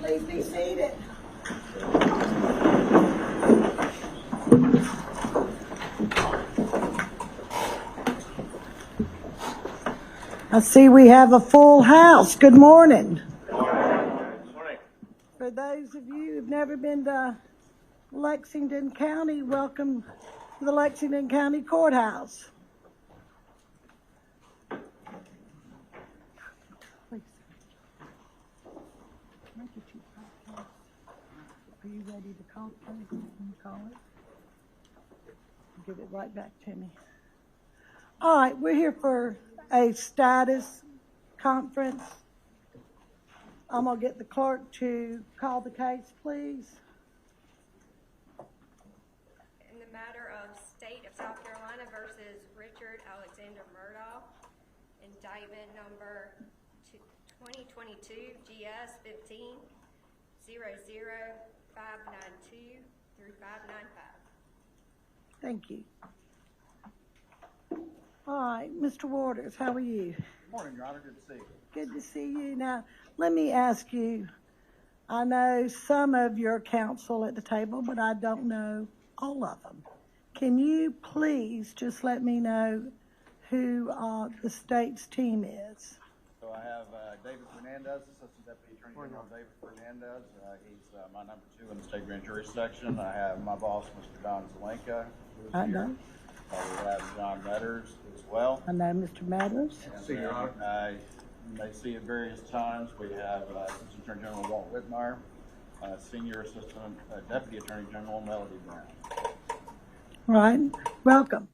Please be seated. I see we have a full house. Good morning. Good morning. For those of you who've never been to Lexington County, welcome to the Lexington County Courthouse. Are you ready to call? Can you call it? Give it right back to me. All right, we're here for a status conference. I'm going to get the clerk to call the case, please. In the matter of State of South Carolina versus Richard Alexander Murdaugh, indictment number 2022 GS 15 00592 through 595. Thank you. All right, Mr. Waters, how are you? Good morning, Your Honor. Good to see you. Good to see you. Now, let me ask you, I know some of your counsel at the table, but I don't know all of them. Can you please just let me know who the state's team is? So I have David Fernandez, Assistant Deputy Attorney General David Fernandez. He's my number 2 in the state grand jury section. I have my boss, Mr. Don Zelenka, who's I here. know. We have John Metters as well. I know Mr. Matters. And Your Honor. You may see at various times we have Assistant Attorney General Walt Whitmire, Senior Assistant Deputy Attorney General Melody Brown. All right, welcome.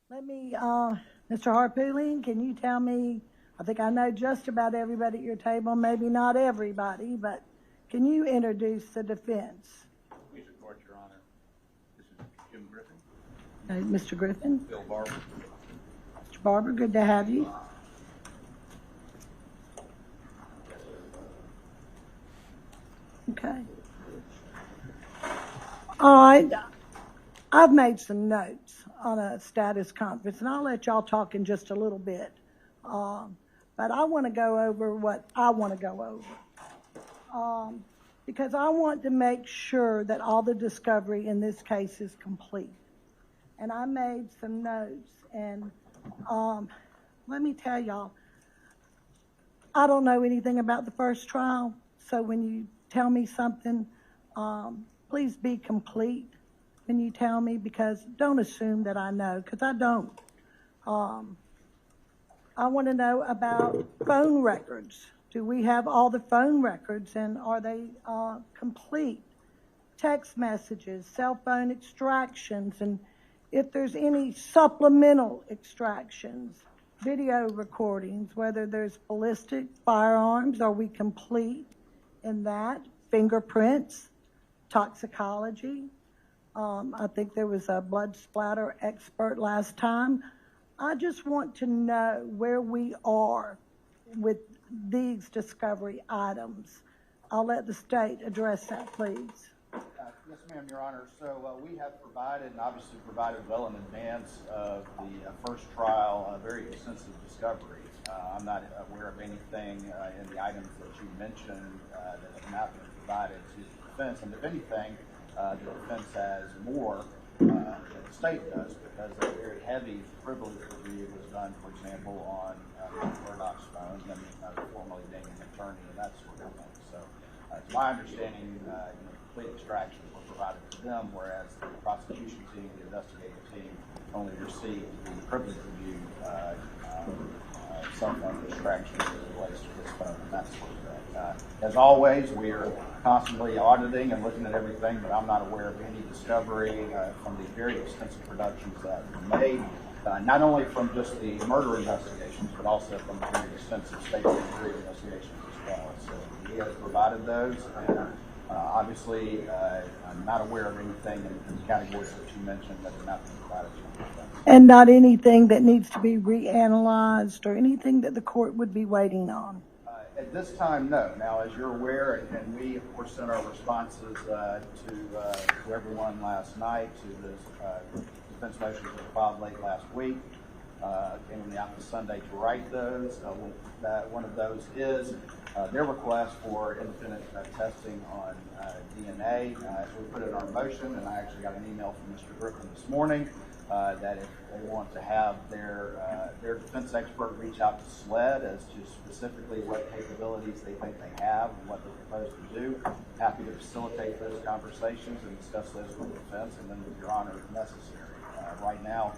Let me, Mr. Harpooling, can you tell me, I think I know just about everybody at your table, maybe not everybody, but can you introduce the defense? Please report, Your Honor. This is Jim Griffin. Mr. Griffin? Bill Barber. Mr. Barber, good to have you. Okay. All right. I've made some notes on a status conference, and I'll let y'all talk in just a little bit. But I want to go over what I want to go over. Because I want to make sure that all the discovery in this case is complete. And I made some notes, and let me tell y'all, I don't know anything about the first trial, so when you tell me something, please be complete when you tell me, because don't assume that I know, because I don't. I want to know about phone records. Do we have all the phone records, and are they complete? Text messages, cell phone extractions, and if there's any supplemental extractions, video recordings, whether there's ballistic, firearms, are we complete in that? Fingerprints, toxicology. I think there was a blood splatter expert last time. I just want to know where we are with these discovery items. I'll let the state address that, please. Yes, ma'am, Your Honor. So we have provided, and obviously provided well in advance of the first trial, a very extensive discovery. I'm not aware of anything in the items that you mentioned that have not been provided to the defense. And if anything, the defense has more than the state does, because a very heavy privilege review was done, for example, on Murdaugh's phone, and formally being an attorney and that sort of thing. So it's my understanding complete extractions were provided to them, whereas the prosecution team, the investigative team, only received the privilege review cell phone extractions as it relates to this phone and that sort of thing. As always, we are constantly auditing and looking at everything, but I'm not aware of any discovery from the very extensive productions that were made, not only from just the murder investigations, but also from the very extensive state jury investigations as well. So we have provided those, and obviously I'm not aware of anything in the categories that you mentioned that have not been provided to you. And not anything that needs to be reanalyzed or anything that the court would be waiting on? At this time, no. Now, as you're aware, and we, of course, sent our responses to everyone last night to the defense motions that were filed late last week. Came in the office Sunday to write those. One of those is their request for independent testing on DNA. We put it in our motion, and I actually got an email from Mr. Griffin this morning that if they want to have their defense expert reach out to SLED as to specifically what capabilities they think they have and what they're proposed to do, happy to facilitate those conversations and discuss those with the defense and then with Your Honor if necessary. Right now,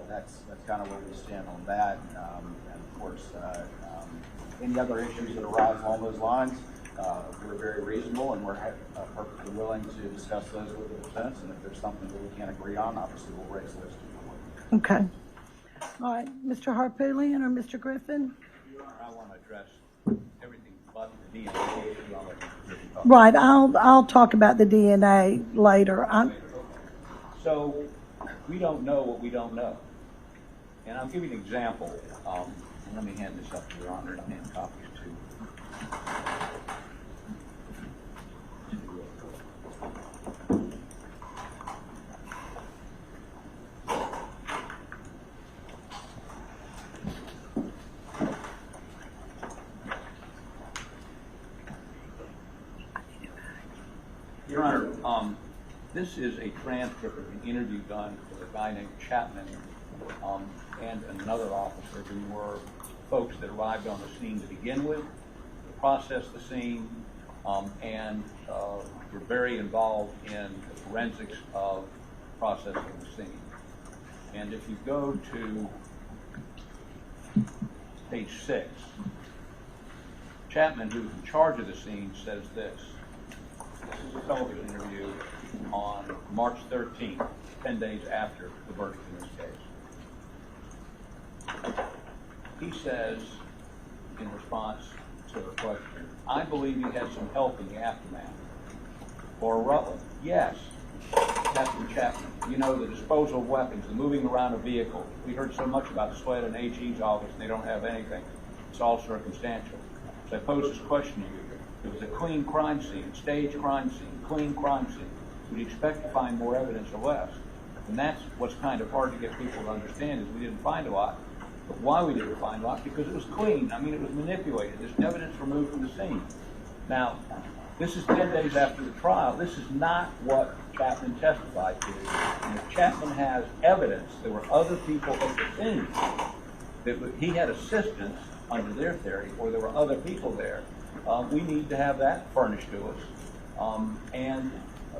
that's kind of where we stand on that. And of course, any other issues that arise along those lines, we're very reasonable and we're perfectly willing to discuss those with the defense. And if there's something that we can't agree on, obviously we'll raise those to the court. Okay. All right, Mr. Harpootlian or Mr. Griffin? Your Honor, I want to address everything but the DNA issue. I'll let Mr. Griffin talk. Right, I'll talk about the DNA later. So we don't know what we don't know. And I'll give you an example. And let me hand this up to Your Honor and hand copies Your Honor, this is a transcript of an interview done with a guy named Chapman and another officer who were folks that arrived on the scene to begin with, to process the scene, and were very involved in the forensics of processing the scene. And if you go to page 6, Chapman, who's in charge of the scene, says this. This is a television interview on March 13th, 10 days after the verdict in this case. He says, in response to the question, I believe you had some help in the aftermath. Or Rutland, yes, Captain Chapman. You know, the disposal of weapons, the moving around of vehicles. We heard so much about the SLED and AG's office, and they don't have anything. It's all circumstantial. So I pose this question to you. It was a clean crime scene, staged crime scene, clean crime scene. Would you expect to find more evidence or less? And that's what's kind of hard to get people to understand is we didn't find a lot. But why we didn't find a lot? Because it was clean. I mean, it was manipulated. There's evidence removed from the scene. Now, this is 10 days after the trial. This is not what Chapman testified to. And if Chapman has evidence, there were other people at the scene. That he had assistance under their theory, or there were other people there. We need to have that furnished to us. And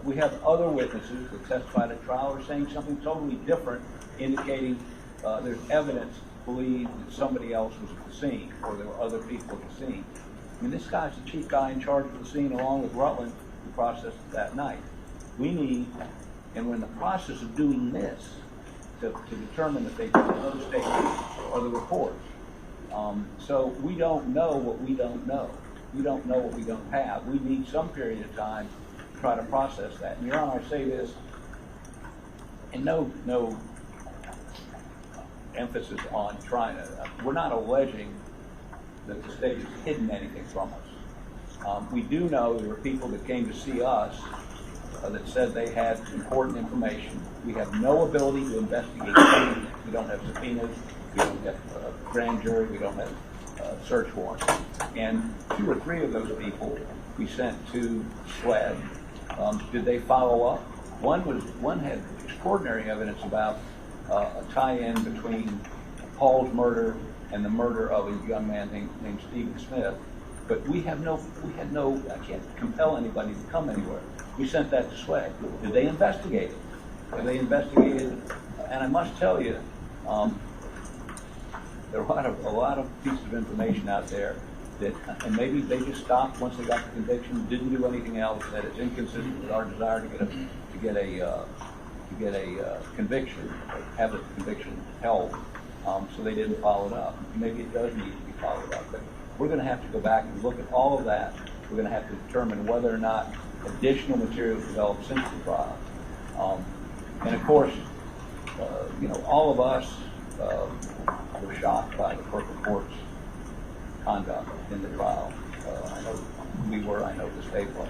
we have other witnesses that testified at trial are saying something totally different, indicating there's evidence to believe that somebody else was at the scene, or there were other people at the scene. I mean, this guy's the chief guy in charge of the scene, along with Rutland, who processed it that night. We need, and we're in the process of doing this, to determine if they took those statements or the reports. So we don't know what we don't know. We don't know what we don't have. We need some period of time to try to process that. And Your Honor, I say this, and no emphasis on trying to, we're not alleging that the state has hidden anything from us. We do know there were people that came to see us that said they had important information. We have no ability to investigate anything. We don't have subpoenas. We don't have a grand jury. We don't have search warrants. And 2 or 3 of those people we sent to SLED. Did they follow up? One had extraordinary evidence about a tie-in between Paul's murder and the murder of a young man named Stephen Smith. But we had no, I can't compel anybody to come anywhere. We sent that to SLED. Did they investigate it? Did they investigate it? And I must tell you, there are a lot of pieces of information out there that, and maybe they just stopped once they got the conviction, didn't do anything else, that it's inconsistent with our desire to get a conviction, have the conviction held. So they didn't follow it up. Maybe it does need to be followed up, but we're going to have to go back and look at all of that. We're going to have to determine whether or not additional material was developed since the trial. And of course, all of us were shocked by the Purple Court's conduct in the trial. I know we were, I know the state was.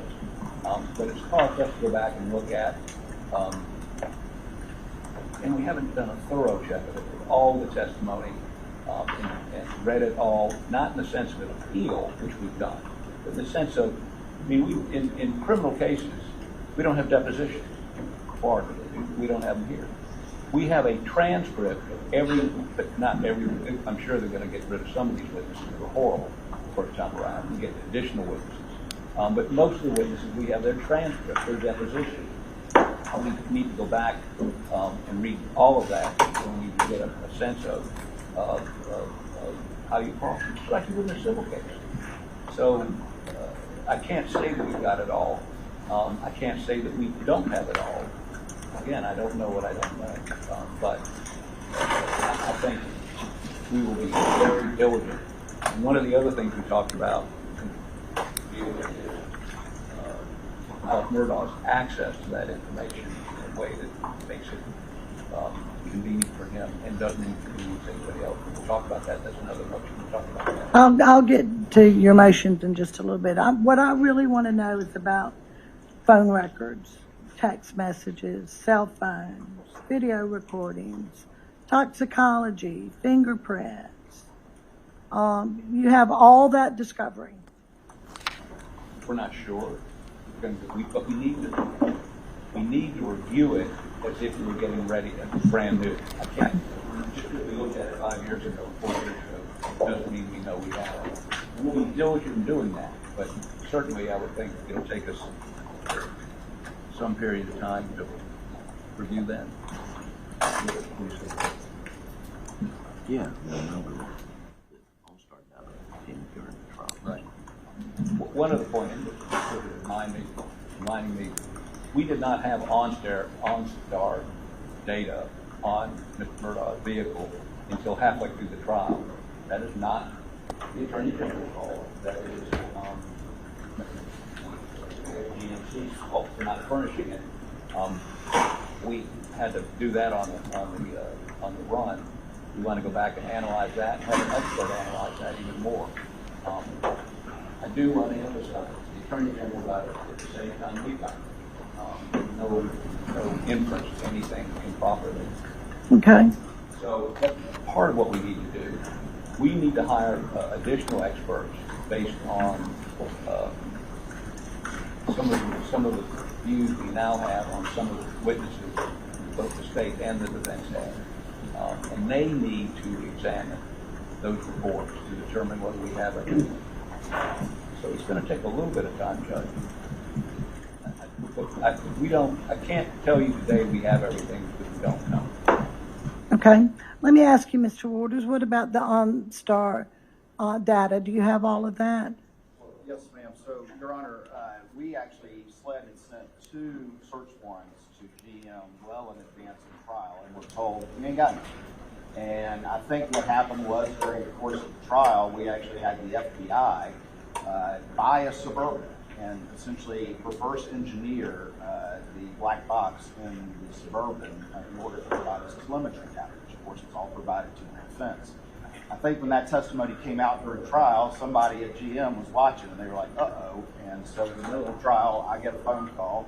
But it's hard for us to go back and look at, and we haven't done a thorough check of it, all the testimony and read it all, not in the sense of an appeal, which we've done, but in the sense of, I mean, in criminal cases, we don't have depositions. Florida, we don't have them here. We have a transcript of every, but not every, I'm sure they're going to get rid of some of these witnesses who are horrible first time around and get additional witnesses. But most of the witnesses, we have their transcript, their deposition. We need to go back and read all of that, and we need to get a sense of how you prosecute, just like you would in a civil case. So I can't say that we've got it all. I can't say that we don't have it all. Again, I don't know what I don't know, but I think we will be very diligent. And one of the other things we talked about is Alex Murdaugh's access to that information in a way that makes it convenient for him and doesn't inconvenience anybody else. We'll talk about that. That's another motion. We'll talk about that. I'll get to your motions in just a little bit. What I really want to know is about phone records, text messages, cell phones, video recordings, toxicology, fingerprints. You have all that discovery. We're not sure, but we need to review it as if we were getting ready and brand new. I can't, just because we looked at it 5 years ago, 4 years ago, doesn't mean we know we have it. And we'll be diligent in doing that, but certainly I would think it'll take us some period of time to review that. Yeah, I'll start out during the trial. Right. One other point, reminding me, we did not have OnStar data on Mr. Murdaugh's vehicle until halfway through the trial. That is not the Attorney General's fault. That is GMC's fault for not furnishing it. We had to do that on the run. We want to go back and analyze that and have an expert analyze that even more. I do want to emphasize the Attorney General got it at the same time we got it. No inference to anything improperly. Okay. So that's part of what we need to do. We need to hire additional experts based on some of the views we now have on some of the witnesses, both the state and the defense have. And they need to examine those reports to determine whether we have it. So it's going to take a little bit of time, Judge. I can't tell you today we have everything because we don't know. Okay. Let me ask you, Mr. Waters, what about the OnStar data? Do you have all of that? Well, yes, ma'am. So, Your Honor, we actually SLED had sent 2 search warrants to GM well in advance of the trial, and we're told we ain't got none. And I think what happened was during the course of the trial, we actually had the FBI buy a Suburban and essentially reverse engineer the black box in the Suburban in order to provide us telemetry data, which of course was all provided to the defense. I think when that testimony came out during trial, somebody at GM was watching and they were like, uh-oh. And so in the middle of the trial, I get a phone call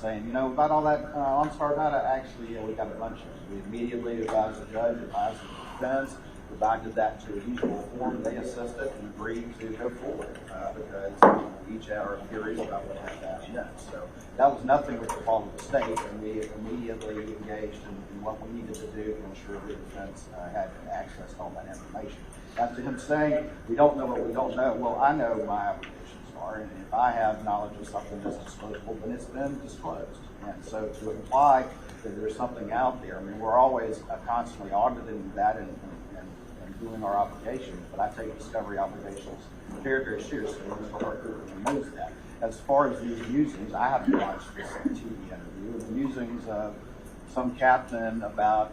saying, you know, about all that OnStar data, actually, we got a bunch of it. We immediately advised the judge, advised the defense, provided that to a usual form. They assisted and agreed to go forward because we each had our theories about what had to happen next. So that was nothing with the fault of the state, and we immediately engaged in what we needed to do to ensure the defense had access to all that information. After him saying, we don't know what we don't know, well, I know my obligations are, and if I have knowledge of something that's disclosable, then it's been disclosed. And so to imply that there's something out there, I mean, we're always constantly auditing that and doing our obligations, but I take discovery obligations very, very seriously, and Mr. Harker knows that. As far as these musings, I haven't watched this TV interview. The musings of some captain about,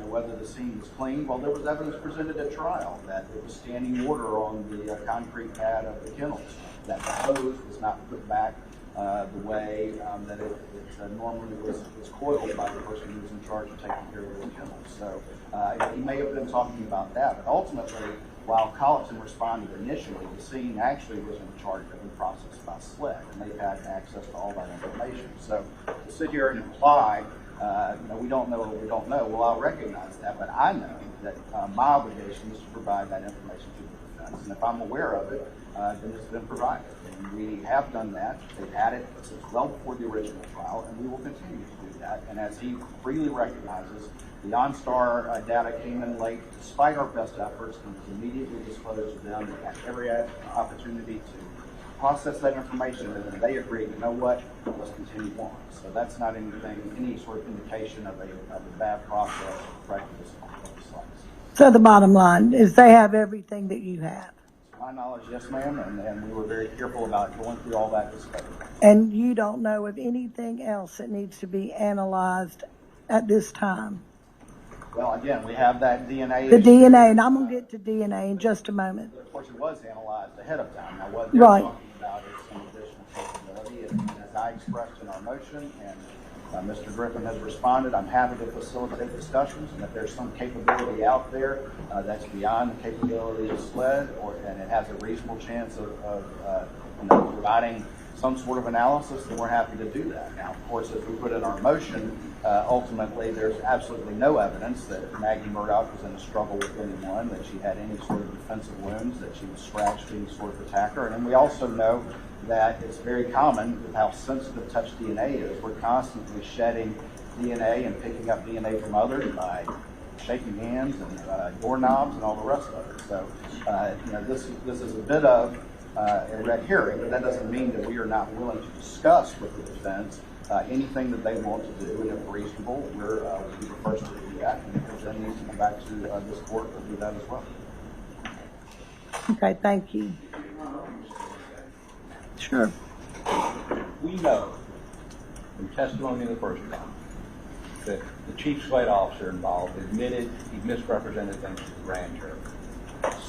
whether the scene was clean. Well, there was evidence presented at trial that there was standing water on the concrete pad of the kennels, that the hose was not put back the way that it normally was coiled by the person who was in charge of taking care of those kennels. So he may have been talking about that, but ultimately, while Colleton responded initially, the scene actually was in charge of the process by SLED, and they've had access to all that information. So to sit here and imply, we don't know what we don't know, well, I'll recognize that, but I know that my obligation is to provide that information to the defense. And if I'm aware of it, then it's been provided. And we have done that. They've had it since well before the original trial, and we will continue to do that. And as he freely recognizes, the OnStar data came in late despite our best efforts and was immediately disclosed to them. They had every opportunity to process that information, and then they agreed, you know what, let's continue on. So that's not any sort of indication of a bad process or practice on both sides. So the bottom line is they have everything that you have. To my knowledge, yes, ma'am, and we were very careful about going through all that discovery. And you don't know of anything else that needs to be analyzed at this time? Well, again, we have that DNA. The DNA, and I'm going to get to DNA in just a moment. Of course, it was analyzed ahead of time. Now, what they're Right. talking about is some additional capability, and as I expressed in our motion, and Mr. Griffin has responded, I'm happy to facilitate discussions, and if there's some capability out there that's beyond the capability of SLED, and it has a reasonable chance of providing some sort of analysis, then we're happy to do that. Now, of course, as we put in our motion, ultimately, there's absolutely no evidence that Maggie Murdaugh was in a struggle with anyone, that she had any sort of defensive wounds, that she was scratched any sort of attacker. And we also know that it's very common with how sensitive touch DNA is. We're constantly shedding DNA and picking up DNA from others by shaking hands and doorknobs and all the rest of it. So, this is a bit of a red herring, but that doesn't mean that we are not willing to discuss with the defense anything that they want to do, and if reasonable, we'll be the first to do that. And if there's any needs to come back to this court, we'll do that as well. Okay, thank you. Sure. We know from testimony in the first trial that the chief SLED officer involved admitted he misrepresented things to the grand jury.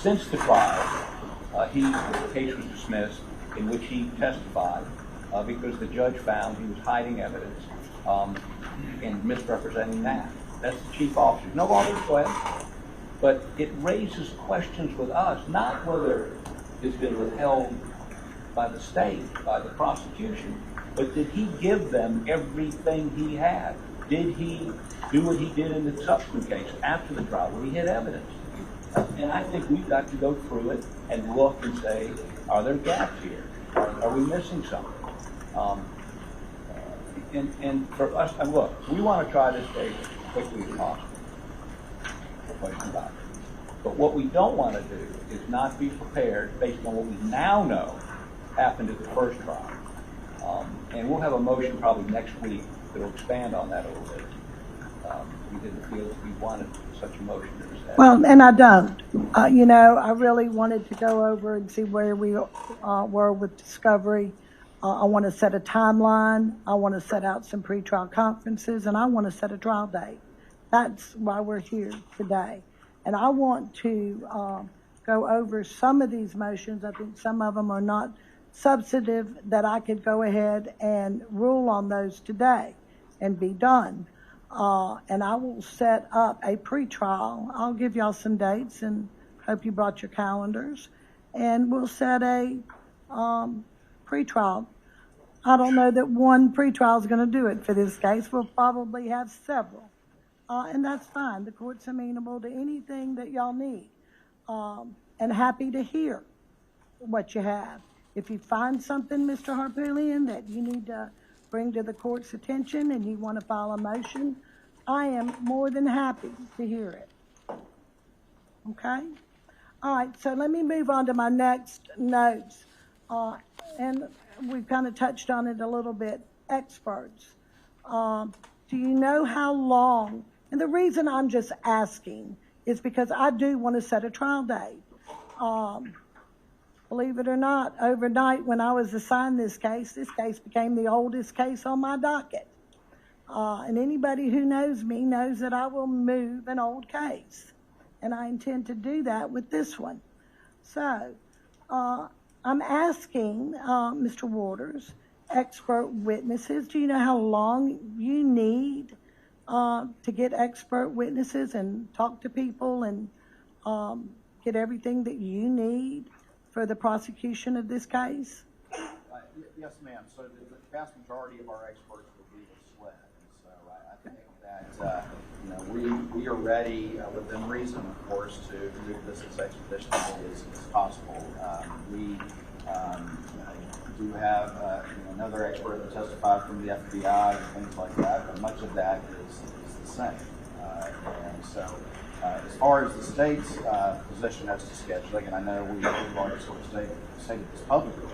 Since the trial, the case was dismissed, in which he testified because the judge found he was hiding evidence and misrepresenting that. That's the chief officer. No longer SLED, but it raises questions with us, not whether it's been withheld by the state, by the prosecution, but did he give them everything he had? Did he do what he did in the subsequent case after the trial where he had evidence? And I think we've got to go through it and look and say, are there gaps here? Are we missing something? And for us, and look, we want to try this case as quickly as possible. No question about it. But what we don't want to do is not be prepared based on what we now know happened at the first trial. And we'll have a motion probably next week that will expand on that a little bit. We didn't feel that we wanted such a motion. Well, and I don't. I really wanted to go over and see where we were with discovery. I want to set a timeline. I want to set out some pretrial conferences, and I want to set a trial date. That's why we're here today. And I want to go over some of these motions. I think some of them are not substantive, that I could go ahead and rule on those today and be done. And I will set up a pretrial. I'll give y'all some dates and hope you brought your calendars. And we'll set a pretrial. I don't know that one pretrial is going to do it for this case. We'll probably have several. And that's fine. The court's amenable to anything that y'all need. And happy to hear what you have. If you find something, Mr. Harpootlian, that you need to bring to the court's attention and you want to file a motion, I am more than happy to hear it. Okay? All right, so let me move on to my next notes. And we've kind of touched on it a little bit. Experts. Do you know how long? And the reason I'm just asking is because I do want to set a trial date. Believe it or not, overnight when I was assigned this case became the oldest case on my docket. And anybody who knows me knows that I will move an old case. And I intend to do that with this one. So I'm asking Mr. Waters, expert witnesses, do you know how long you need to get expert witnesses and talk to people and get everything that you need for the prosecution of this case? Yes, ma'am. So the vast majority of our experts will be with SLED. And so I that we are ready, within reason, of course, to move this as expeditiously as possible. We do have another expert that testified from the FBI and things like that, but much of that is the same. And so, as far as the state's position as to scheduling, and I know we've already sort of stated this publicly,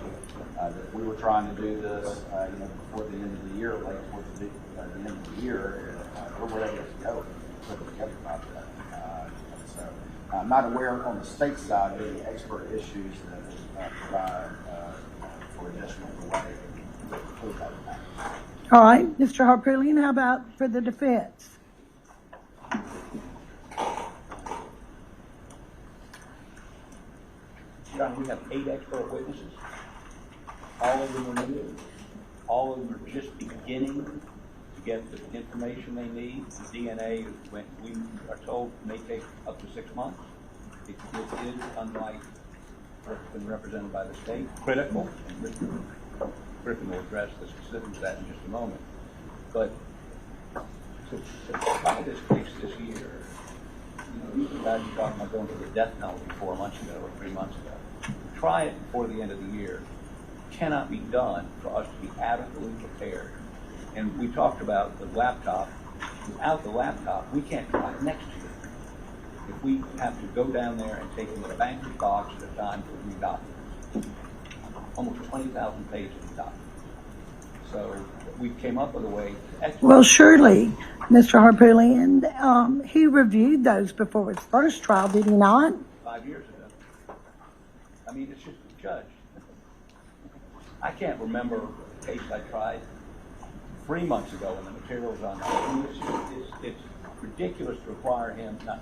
that we were trying to do this, before the end of the year, late towards the end of the year. We're ready to go. Put it together about that. So, I'm not aware on the state side of any expert issues that provide for additional delay. All right, Mr. Harpootlian, how about for the defense? John, we have 8 expert witnesses. All of them are new. All of them are just beginning to get the information they need. The DNA, when we are told, may take up to 6 months. It is, unlike what's been represented by the state, critical. And Mr. Griffin will address the specifics of that in just a moment. But to try this case this year, you guys are talking about going to the death penalty 4 months ago or 3 months ago. Try it before the end of the year. Cannot be done for us to be adequately prepared. And we talked about the laptop. Without the laptop, we can't try it next year. If we have to go down there and take in a banker's box at a time for new documents, almost 20,000 pages of documents. So we came up with a way to expedite. Well, surely, Mr. Harpootlian, he reviewed those before his first trial, did he not? 5 years ago. I mean, it's just a judge. I can't remember a case I tried 3 months ago when the material was on. I mean, it's ridiculous to require him, not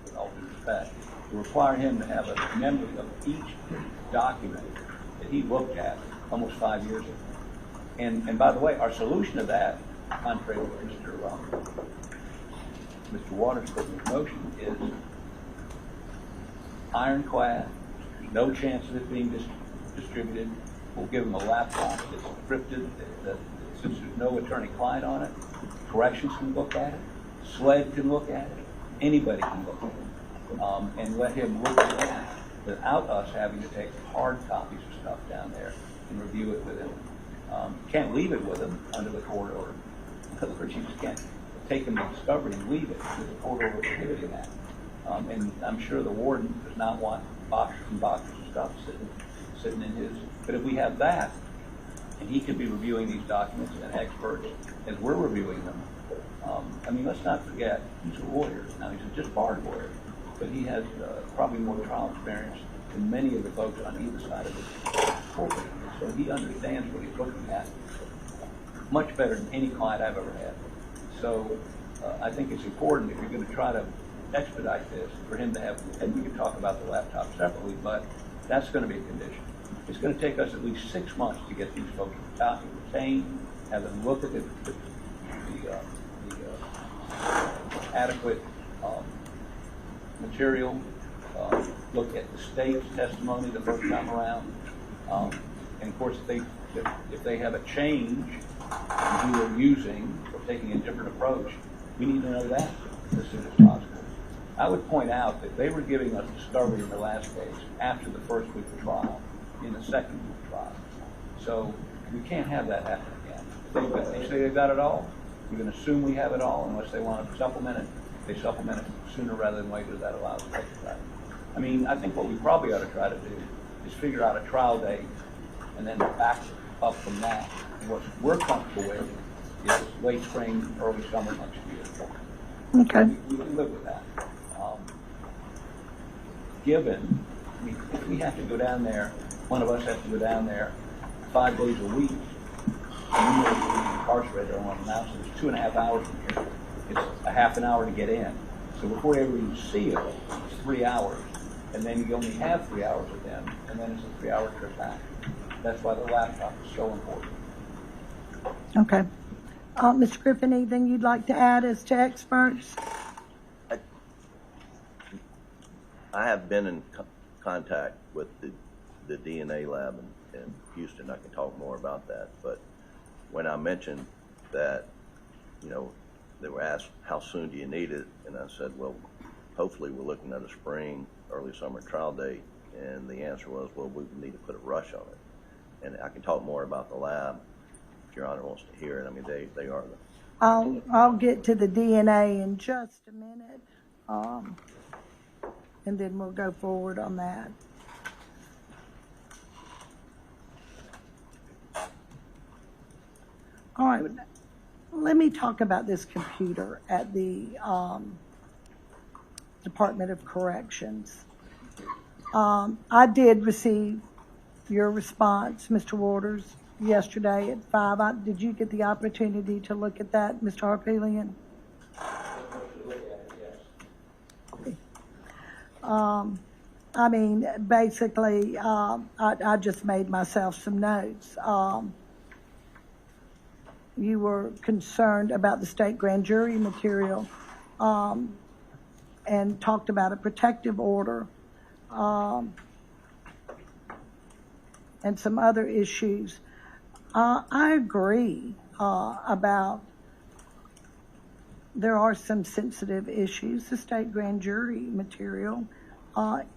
with all due respect, to require him to have a memory of each document that he looked at almost 5 years ago. And by the way, our solution to that, contrary to what Mr. Waters put in his motion, is ironclad. There's no chance of it being distributed. We'll give him a laptop that's encrypted, that since there's no attorney-client on it, corrections can look at it, SLED can look at it, anybody can look at it, and let him look at that without us having to take hard copies of stuff down there and review it with him. Can't leave it with him under the court order. In other words, you just can't take him to discovery and leave it with the court order prohibiting that. And I'm sure the warden does not want boxes and boxes of stuff sitting in his. But if we have that, and he could be reviewing these documents and experts as we're reviewing them. I mean, let's not forget, he's a lawyer. Now, he's a just barred lawyer, but he has probably more trial experience than many of the folks on either side of the pulpit. So he understands what he's looking at much better than any client I've ever had. So I think it's important, if you're going to try to expedite this, for him to have, and we can talk about the laptop separately, but that's going to be a condition. It's going to take us at least 6 months to get these folks retained, have them look at the adequate material, look at the state's testimony the first time around, and of course if they have a change in who they're using or taking a different approach, we need to know that as soon as possible. I would point out that they were giving us discovery in the last case after the first week of trial, in the second week of trial. So we can't have that happen again. If they say they've got it all, we're going to assume we have it all unless they want to supplement it. They supplement it sooner rather than later. That allows us to try. I mean, I think what we probably ought to try to do is figure out a trial date and then back up from that. And what we're comfortable with is late spring, early summer next year. Okay. We can live with that. Given, I mean, if we have to go down there, one of us has to go down there 5 days a week, and we may be incarcerated on one of the mountains, it's 2.5 hours from here. It's a half an hour to get in. So before you ever even see it, it's 3 hours. And then you only have 3 hours with them, and then it's a 3-hour trip back. That's why the laptop is so important. Okay. Mr. Griffin, anything you'd like to add as to experts? I have been in contact with the DNA lab in Houston. I can talk more about that. But when I mentioned that, they were asked, how soon do you need it? And I said, well, hopefully we're looking at a spring, early summer trial date. And the answer was, well, we need to put a rush on it. And I can talk more about the lab if Your Honor wants to hear it. I mean, they are the... I'll get to the DNA in just a minute, and then we'll go forward on that. All right, let me talk about this computer at the Department of Corrections. I did receive your response, Mr. Waters, yesterday at 5. Did you get the opportunity to look at that, Mr. Harpelian? I mean, basically, I just made myself some notes. You were concerned about the state grand jury material and talked about a protective order and some other issues. I agree about there are some sensitive issues. The state grand jury material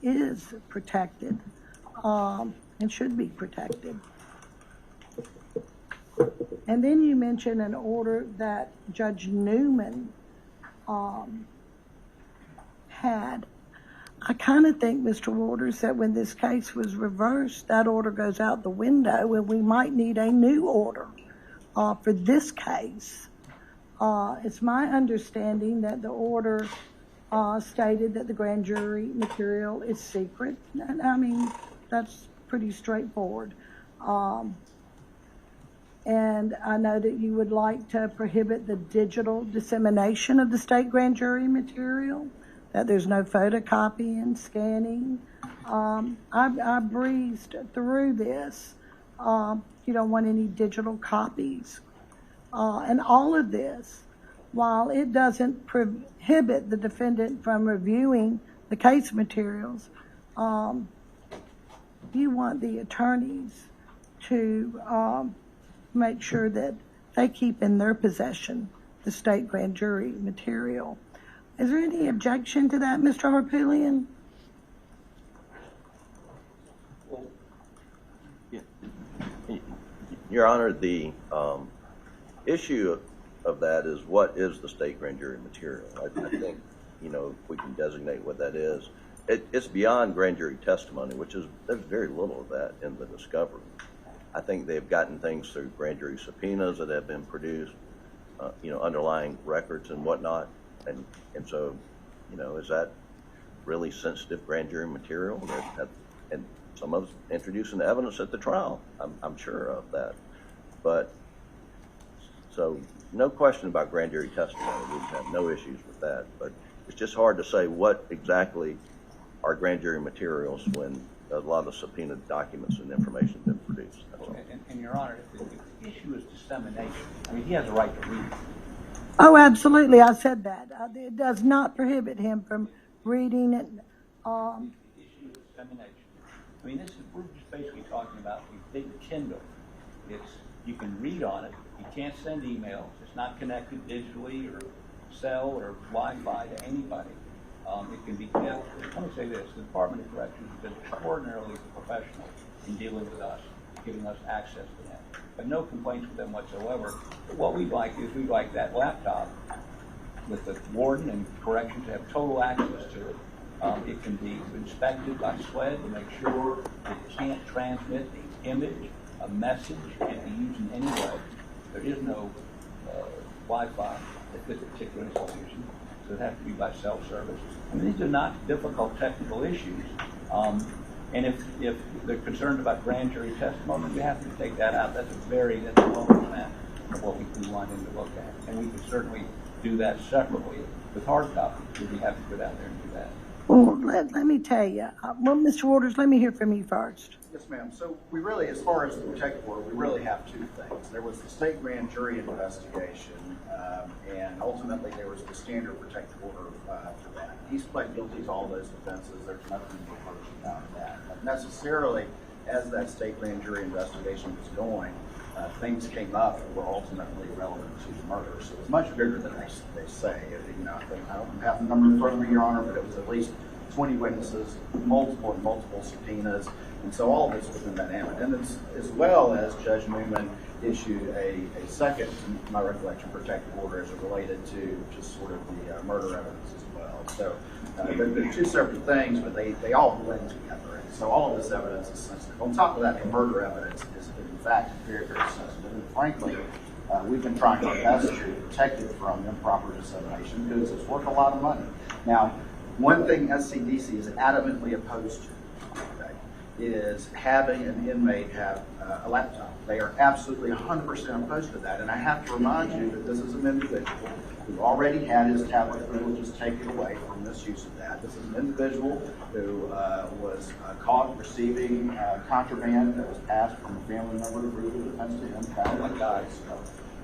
is protected and should be protected. And then you mentioned an order that Judge Newman had. I kind of think, Mr. Waters, that when this case was reversed, that order goes out the window and we might need a new order for this case. It's my understanding that the order stated that the grand jury material is secret. And I mean, that's pretty straightforward. And I know that you would like to prohibit the digital dissemination of the state grand jury material, that there's no photocopying, scanning. I breezed through this. You don't want any digital copies. And all of this, while it doesn't prohibit the defendant from reviewing the case materials, you want the attorneys to make sure that they keep in their possession the state grand jury material. Is there any objection to that, Mr. Harpelian? Your Honor, the issue of that is what is the state grand jury material? I think, you know, if we can designate what that is. It's beyond grand jury testimony, which is, there's very little of that in the discovery. I think they've gotten things through grand jury subpoenas that have been produced, you know, underlying records and whatnot. And so, you know, is that really sensitive grand jury material? And some of us introducing the evidence at the trial, I'm sure of that. But, so, no question about grand jury testimony. We have no issues with that. But it's just hard to say what exactly are grand jury materials when a lot of the subpoenaed documents and information have been produced. That's all. And Your Honor, if the issue is dissemination, I mean, he has a right to read it. Oh, absolutely. I said that. It does not prohibit him from reading it. The issue is dissemination. I mean, we're just basically talking about a big Kindle. You can read on it. You can't send emails. It's not connected digitally or cell or Wi-Fi to anybody. It can be kept. Let me say this: the Department of Corrections has been extraordinarily professional in dealing with us, giving us access to that. But no complaints with them whatsoever. But what we'd like is we'd like that laptop with the warden and corrections to have total access to it. It can be inspected by SWED to make sure it can't transmit an image, a message, can't be used in any way. There is no Wi-Fi at this particular institution, so it has to be by self-service. I mean, these are not difficult technical issues. And if they're concerned about grand jury testimony, we have to take that out. That's a low percent of what we want him to look at. And we can certainly do that separately with hard copies. We'd be happy to go down there and do that. Well, let me tell you. Well, Mr. Waters, let me hear from you first. Yes, ma'am. So we really, as far as the protective order, we really have two things. There was the state grand jury investigation, and ultimately there was the standard protective order for that. He's pled guilty to all those offenses. There's nothing reproached about that. But necessarily, as that state grand jury investigation was going, things came up that were ultimately relevant to the murder. So it's much bigger than they say. You know, I don't have the number in front of me, Your Honor, but it was at least 20 witnesses, multiple subpoenas, and so all of it's within that ambit. And it's, as well as Judge Newman issued a second, to my recollection, protective order as it related to just sort of the murder evidence as well. So they're two separate things, but they all blend together. And so all of this evidence is sensitive. On top of that, the murder evidence is in fact very, very sensitive. And frankly, we've been trying our best to protect it from improper dissemination because it's worth a lot of money. Now, one thing SCDC is adamantly opposed to is having an inmate have a laptop. They are absolutely 100% opposed to that. And I have to remind you that this is an individual who already had his tablet privileges taken away from misuse of that. This is an individual who was caught receiving contraband that was passed from a family member who proved the defense to him, found by guys.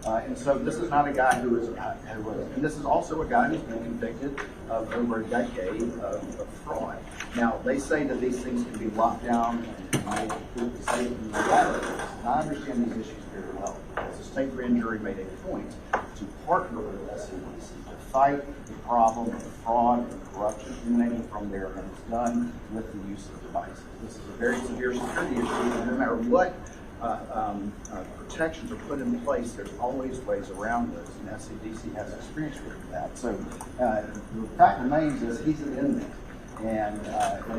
And so this is not a guy who is, and this is also a guy who's been convicted of over a decade of fraud. Now, they say that these things can be locked down and made to safe and I understand these issues very well. As the state grand jury made a point to partner with SCDC to fight the problem of the fraud and corruption emanating from there, and it's done with the use of devices. This is a very severe security issue, and no matter what protections are put in place, there's always ways around this, and SCDC has experience with that. So the fact remains is he's an inmate, and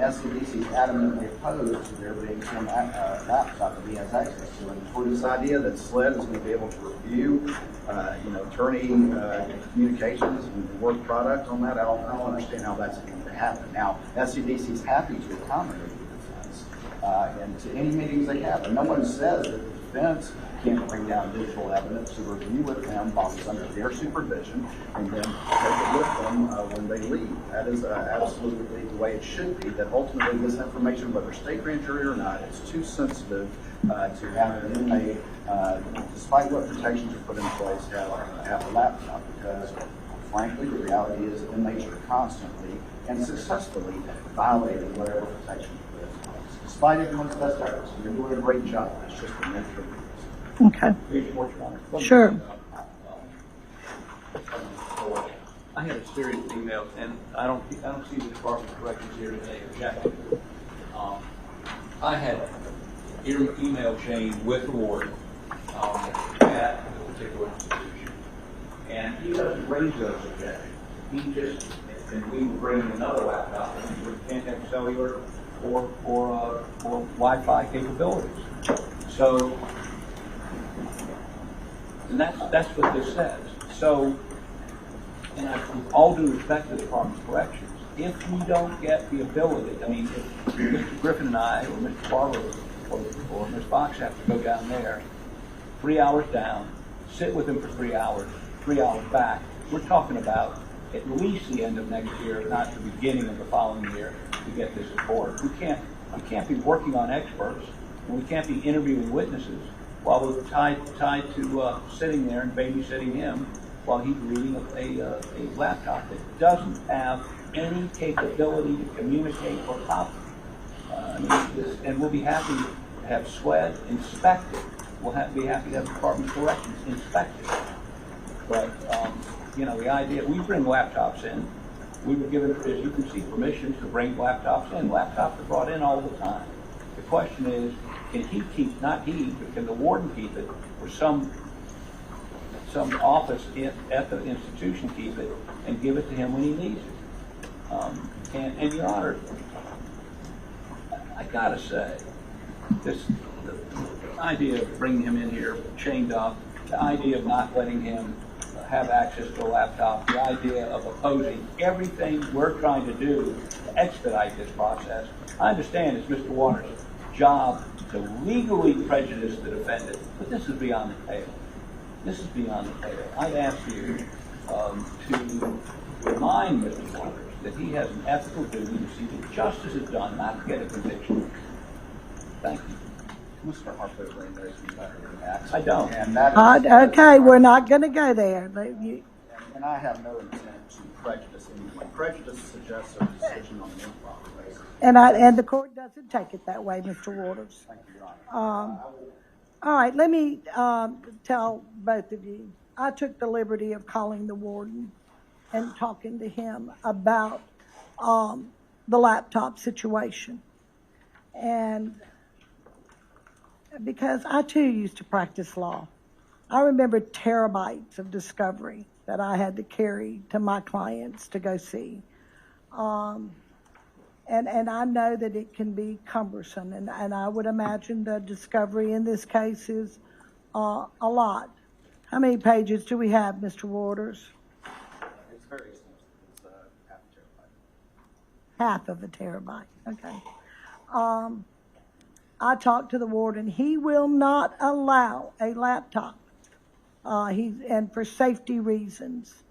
SCDC is adamantly opposed to there being some laptop that he has access to. And for this idea that SLED is going to be able to review, attorney communications and work product on that, I don't understand how that's going to happen. Now, SCDC is happy to accommodate and to any meetings they have. And no one says that the defense can't bring down digital evidence to review with them while it's under their supervision and then take it with them when they leave. That is absolutely the way it should be, that ultimately this information, whether state grand jury or not, is too sensitive to have an inmate, despite what protections are put in place, have a laptop, because frankly, the reality is that inmates are constantly and successfully violating whatever protections are put in place. Despite everyone's best efforts, you're doing a great job. It's just the nature of it. Okay. Sure. I had a series of emails, and I don't see the Department of Corrections here today objecting. I had an email chain with the warden at a particular institution, and he doesn't raise those objections. He just, and we bring another laptop, and we can't have cellular or Wi-Fi capabilities. So, and that's what this says. So, and with all due respect to the Department of Corrections, if we don't get the ability, I mean, if Mr. Griffin and I, or Mr. Barber, or Ms. Fox have to go down there, 3 hours down, sit with him for 3 hours, 3 hours back, we're talking about at least the end of next year, if not the beginning of the following year, to get this report. We can't be working on experts, and we can't be interviewing witnesses while we're tied to sitting there and babysitting him while he's reading a laptop that doesn't have any capability to communicate or copy. And we'll be happy to have SWED inspect it. We'll be happy to have the Department of Corrections inspect it. But the idea, we bring laptops in. We were given, as you can see, permission to bring laptops in. Laptops are brought in all the time. The question is, can he keep, not he, but can the warden keep it, or some office at the institution keep it and give it to him when he needs it? And Your Honor, I gotta say, the idea of bringing him in here chained up, the idea of not letting him have access to a laptop, the idea of opposing everything we're trying to do to expedite this process. I understand it's Mr. Waters' job to legally prejudice the defendant, but this is beyond the pale. This is beyond the pale. I'd ask you to remind Mr. Waters that he has an ethical duty to see that justice is done, not to get a conviction. Thank you. Mr. Harper, I don't. And that is, Okay, we're not going to go there. and I have no intent to prejudice anyone. Prejudice suggests a decision on an improper basis. And the court doesn't take it that way, Mr. Waters. Thank you, Your Honor. All right, let me tell both of you. I took the liberty of calling the warden and talking to him about the laptop situation. And because I too used to practice law, I remember terabytes of discovery that I had to carry to my clients to go see. And I know that it can be cumbersome, and I would imagine the discovery in this case is a lot. How many pages do we have, Mr. Waters? It's very extensive. It's half a terabyte. Half of a terabyte, okay. I talked to the warden. He will not allow a laptop, and for safety reasons.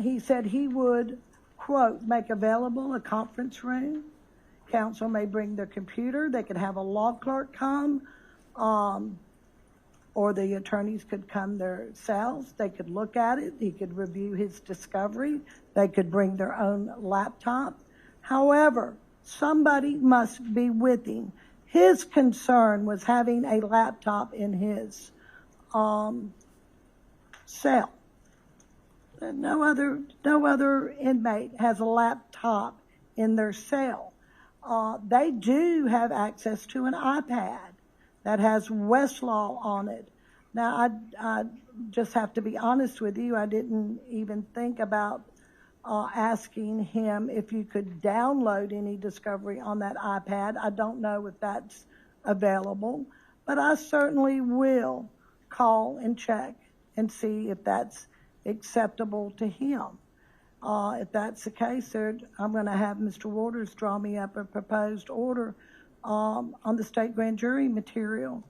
He said he would, quote, make available a conference room. Counsel may bring their computer. They could have a law clerk come, or the attorneys could come themselves. They could look at it. He could review his discovery. They could bring their own laptop. However, somebody must be with him. His concern was having a laptop in his cell. No other inmate has a laptop in their cell. They do have access to an iPad that has Westlaw on it. Now, I just have to be honest with you. I didn't even think about asking him if you could download any discovery on that iPad. I don't know if that's available, but I certainly will call and check and see if that's acceptable to him. If that's the case, I'm going to have Mr. Waters draw me up a proposed order on the state grand jury material.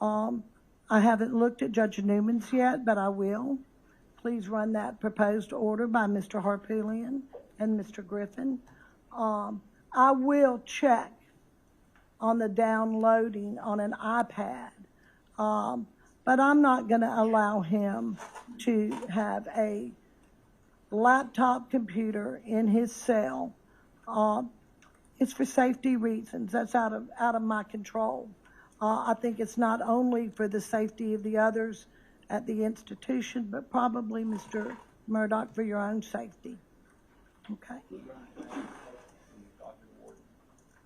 I haven't looked at Judge Newman's yet, but I will. Please run that proposed order by Mr. Harpootlian and Mr. Griffin. I will check on the downloading on an iPad, but I'm not going to allow him to have a laptop computer in his cell. It's for safety reasons. That's out of my control. I think it's not only for the safety of the others at the institution, but probably, Mr. Murdaugh, for your own safety. Okay.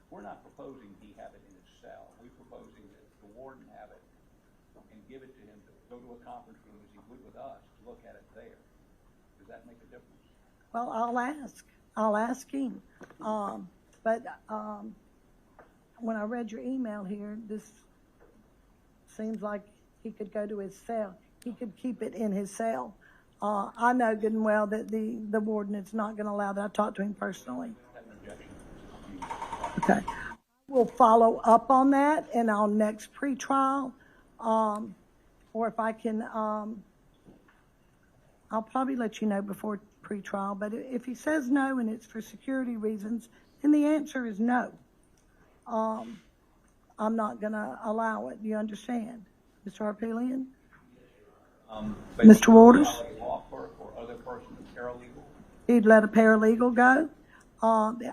We're not proposing he have it in his cell. We're proposing that the warden have it and give it to him to go to a conference room as he would with us to look at it there. Does that make a difference? Well, I'll ask him. But when I read your email here, this seems like he could go to his cell. He could keep it in his cell. I know good and well that the warden is not going to allow that. I talked to him personally. Okay. We'll follow up on that in our next pretrial. Or if I can, I'll probably let you know before pretrial. But if he says no and it's for security reasons, then the answer is no. I'm not going to allow it. Do you understand, Mr. Harpootlian? Mr. Waters? A law clerk or other person, a paralegal? He'd let a paralegal go.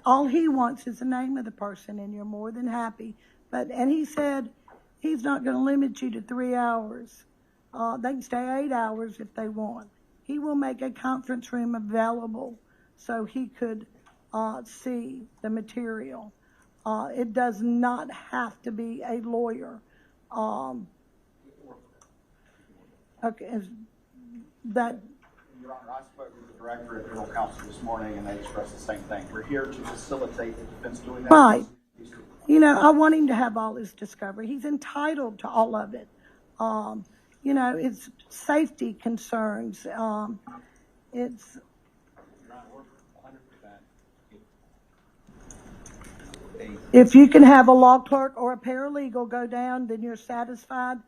All he wants is the name of the person, and you're more than happy. And he said he's not going to limit you to 3 hours. They can stay 8 hours if they want. He will make a conference room available so he could see the material. It does not have to be a lawyer. Okay, that. Your Honor, I spoke with the director of Federal Counsel this morning, and they expressed the same thing. We're here to facilitate the defense doing that. Right. You know, I want him to have all his discovery. He's entitled to all of it. You know, it's safety concerns. It's. If you can have a law clerk or a paralegal go down, then you're satisfied,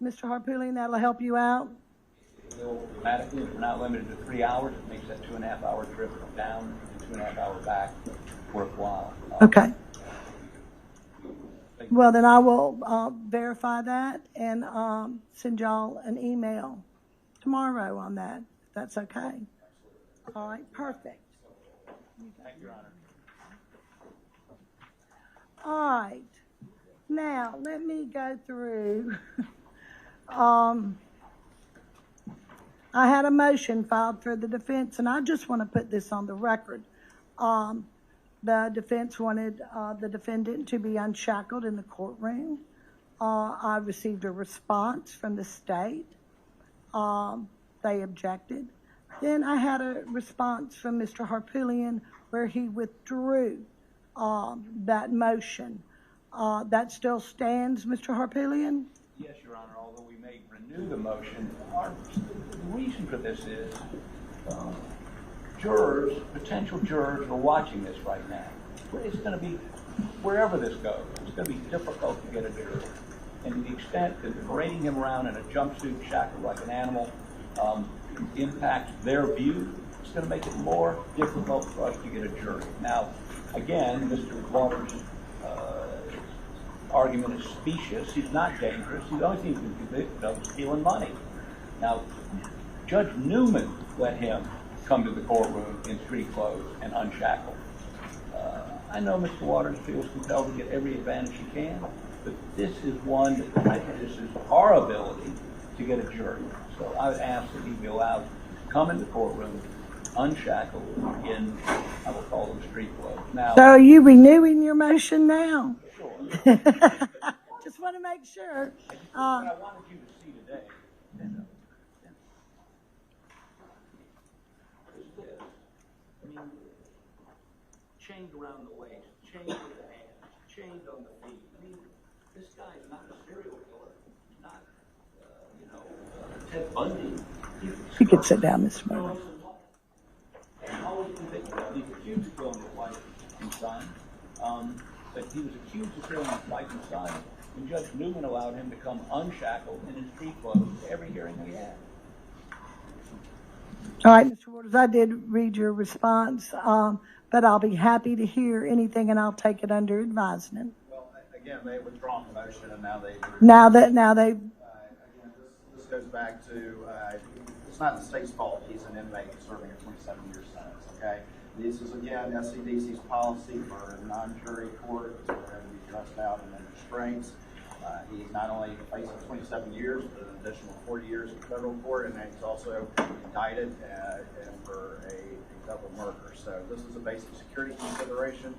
Mr. Harpootlian. That'll help you out. Automatically, if we're not limited to 3 hours, it makes that 2.5 hour trip down and 2.5 hour back worthwhile. Okay. Well, then I will verify that and send y'all an email tomorrow on that, if that's okay. All right, perfect. Thank you, Your Honor. All right. Now, let me go through I had a motion filed for the defense, and I just want to put this on the record. The defense wanted the defendant to be unshackled in the courtroom. I received a response from the state. They objected. Then I had a response from Mr. Harpootlian where he withdrew that motion. That still stands, Mr. Harpootlian? Yes, Your Honor, although we may renew the motion, the reason for this is potential jurors are watching this right now. It's going to be, wherever this goes, it's going to be difficult to get a jury. And to the extent that parading him around in a jumpsuit shackled like an animal impacts their view, it's going to make it more difficult for us to get a jury. Now, again, Mr. Waters' argument is specious. He's not dangerous. The only thing he's been convicted of is stealing money. Now, Judge Newman let him come to the courtroom in street clothes and unshackled. I know Mr. Waters feels compelled to get every advantage he can, but this is one that prejudices our ability to get a jury. So I would ask that he be allowed to come in the courtroom unshackled in, I will call them street clothes. Now, So are you renewing your motion now? sure. Just want to make sure. What I wanted you to see today is this. I mean, chained around the waist, chained with the hands, chained on the feet. I mean, this guy is not a serial killer. He's not, Ted Bundy. You can sit down, Mr. Murdaugh. And always convicted. He's accused of killing his wife and son, but he was accused of killing his wife and son, and Judge Newman allowed him to come unshackled in his street clothes to every hearing we had. All right, Mr. Waters, I did read your response, but I'll be happy to hear anything, and I'll take it under advisement. Well, again, they withdrawn the motion, and now they. Now they, Again, this goes back to, it's not the state's fault he's an inmate serving a 27-year sentence, okay? This is, again, SCDC's policy for a non-jury court to be dressed out in restraints. He's not only facing 27 years, but an additional 40 years in federal court, and then he's also indicted for a double murder. So this is a basic security consideration.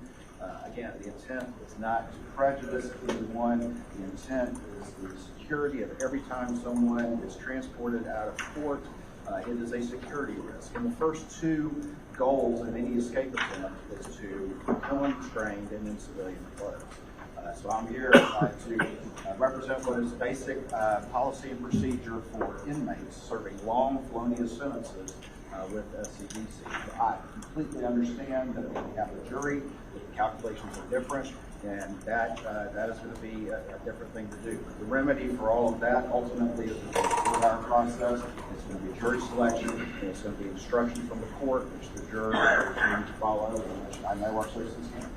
Again, the intent is not to prejudice anyone. The intent is the security of every time someone is transported out of court. It is a security risk. And the first two goals in any escape attempt is to become unrestrained and in civilian clothes. So I'm here to represent what is basic policy and procedure for inmates serving long, felonious sentences with SCDC. I completely understand that when we have a jury, the calculations are different, and that is going to be a different thing to do. The remedy for all of that ultimately is a 4-hour process. It's going to be jury selection, and it's going to be instruction from the court, which the jurors are going to follow, and which I know our citizens can.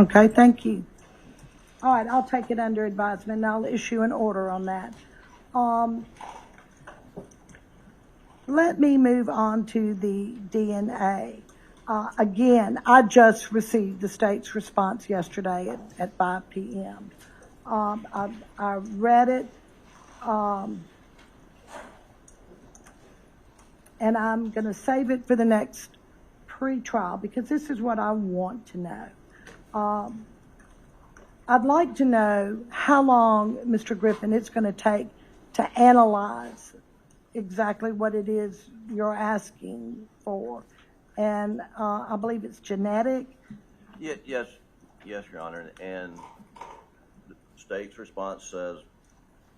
Okay, thank you. All right, I'll take it under advisement, and I'll issue an order on that. Let me move on to the DNA. Again, I just received the state's response yesterday at 5 p.m. I read it, and I'm going to save it for the next pretrial because this is what I want to know. I'd like to know how long, Mr. Griffin, it's going to take to analyze exactly what it is you're asking for. And I believe it's genetic. Yes, Your Honor. And the state's response says,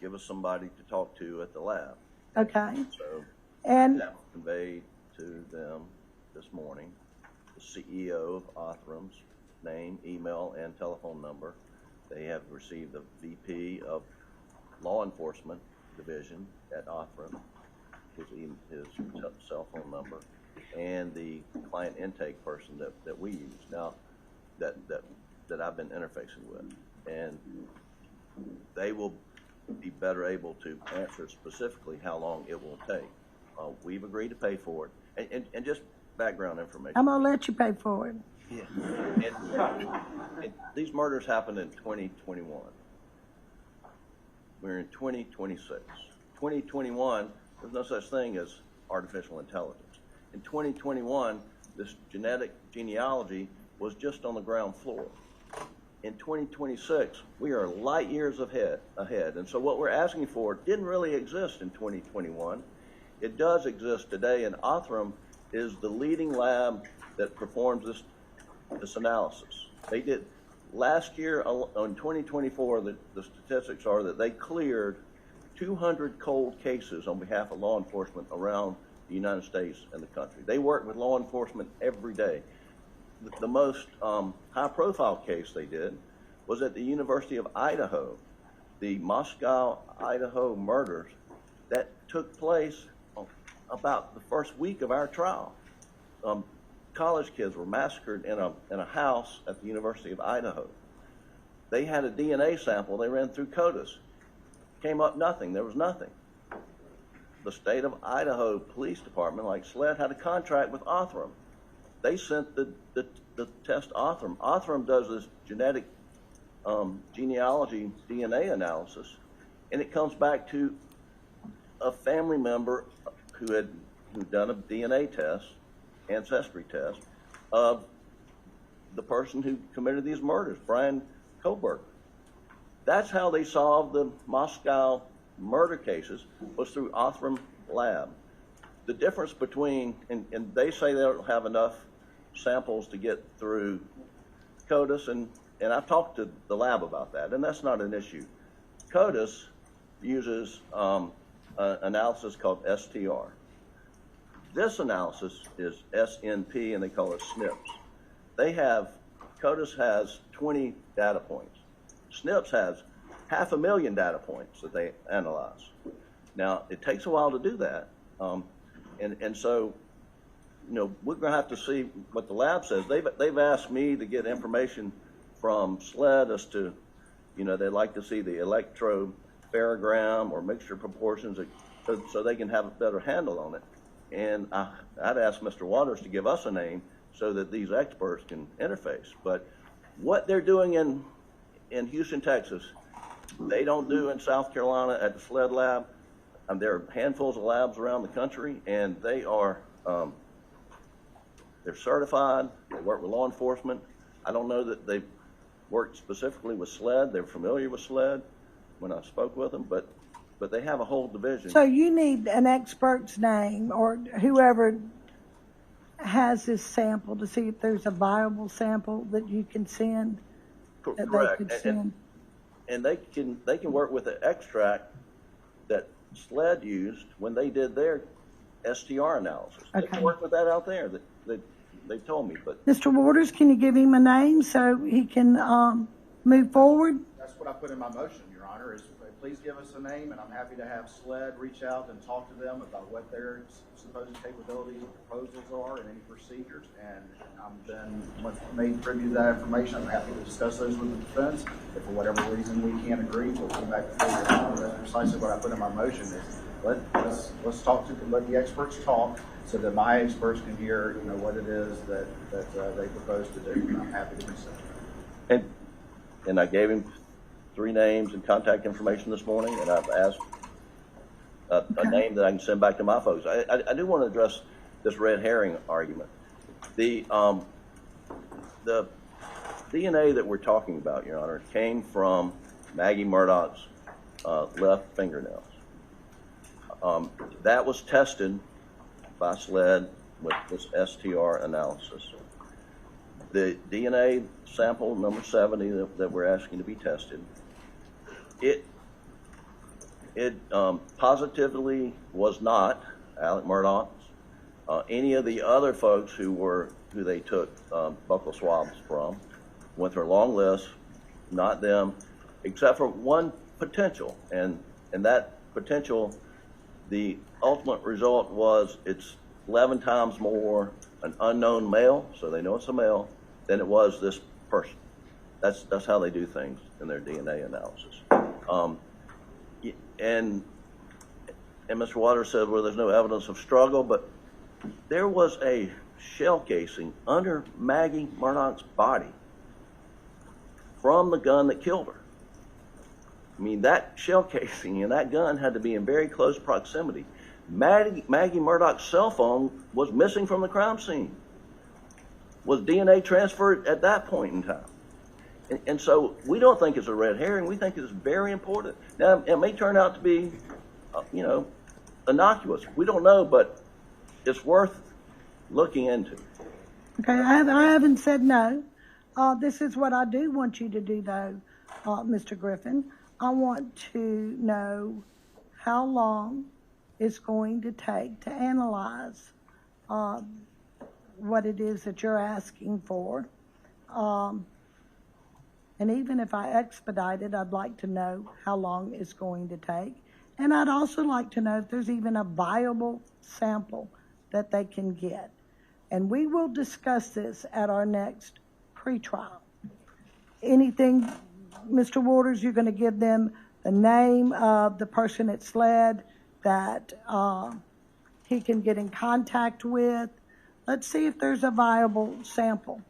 give us somebody to talk to at the lab. Okay. So And that was conveyed to them this morning. The CEO of Othram's name, email, and telephone number. They have received the VP of Law Enforcement Division at Othram, his cell phone number, and the client intake person that we use now, that I've been interfacing with, and they will be better able to answer specifically how long it will take. We've agreed to pay for it, and just background information. I'm going to let you pay for it. Yeah. And these murders happened in 2021. We're in 2026. 2021, there's no such thing as artificial intelligence. In 2021, this genetic genealogy was just on the ground floor. In 2026, we are light years ahead. And so what we're asking for didn't really exist in 2021. It does exist today, and Othram is the leading lab that performs this analysis. They did last year, in 2024, the statistics are that they cleared 200 cold cases on behalf of law enforcement around the United States and the country. They work with law enforcement every day. The most high-profile case they did was at the University of Idaho, the Moscow, Idaho murders that took place about the first week of our trial. College kids were massacred in a house at the University of Idaho. They had a DNA sample they ran through CODIS. Came up nothing. There was nothing. The state of Idaho Police Department, like SLED, had a contract with Othram. They sent the test Othram. Othram does this genetic genealogy DNA analysis, and it comes back to a family member who'd done a DNA test, ancestry test, of the person who committed these murders, Brian Koberger. That's how they solved the Moscow murder cases, was through Othram lab. The difference between, and they say they don't have enough samples to get through CODIS, and I've talked to the lab about that, and that's not an issue. CODIS uses analysis called STR. This analysis is SNP, and they call it SNPs. CODIS has 20 data points. SNPs has 500,000 data points that they analyze. Now, it takes a while to do that, and so, you know, we're going to have to see what the lab says. They've asked me to get information from SLED as to, you know, they'd like to see the electropherogram or mixture proportions so they can have a better handle on it. And I'd asked Mr. Waters to give us a name so that these experts can interface. But what they're doing in Houston, Texas, they don't do in South Carolina at the SLED lab. There are handfuls of labs around the country, and they are they're certified. They work with law enforcement. I don't know that they've worked specifically with SLED. They're familiar with SLED when I spoke with them, but they have a whole division. So you need an expert's name or whoever has this sample to see if there's a viable sample that you can send. That correct. They could send. And they can work with the extract that SLED used when they did their STR analysis. Okay. They can work with that out there. They told me, but Mr. Waters, can you give him a name so he can move forward? That's what I put in my motion, Your Honor, is please give us a name, and I'm happy to have SLED reach out and talk to them about what their supposed capabilities and proposals are and any procedures. And I'm then made privy to that information. I'm happy to discuss those with the defense. If for whatever reason we can't agree, we'll come back to Your Honor. That's precisely what I put in my motion is let's talk to let the experts talk so that my experts can hear, you know, what it is that they propose to do. And I'm happy to consider. and I gave him 3 names and contact information this morning, and I've asked a name that I can send back to my folks. I do want to address this red herring argument. The DNA that we're talking about, Your Honor, came from Maggie Murdaugh's left fingernails. That was tested by SLED with this STR analysis. The DNA sample number 70 that we're asking to be tested, it positively was not Alex Murdaugh's. Any of the other folks who they took buccal swabs from went through a long list, not them, except for one potential, and that potential, the ultimate result was it's 11 times more an unknown male, so they know it's a male, than it was this person. That's how they do things in their DNA analysis. And Mr. Waters said, well, there's no evidence of struggle, but there was a shell casing under Maggie Murdaugh's body from the gun that killed her. I mean, that shell casing and that gun had to be in very close proximity. Maggie Murdaugh's cell phone was missing from the crime scene. Was DNA transferred at that point in time? And so we don't think it's a red herring. We think it's very important. Now, it may turn out to be, innocuous. We don't know, but it's worth looking into. Okay, I haven't said no. This is what I do want you to do, though, Mr. Griffin. I want to know how long it's going to take to analyze what it is that you're asking for. And even if I expedite it, I'd like to know how long it's going to take. And I'd also like to know if there's even a viable sample that they can get. And we will discuss this at our next pretrial. Anything, Mr. Waters, you're going to give them the name of the person that's led that he can get in contact with. Let's see if there's a viable sample.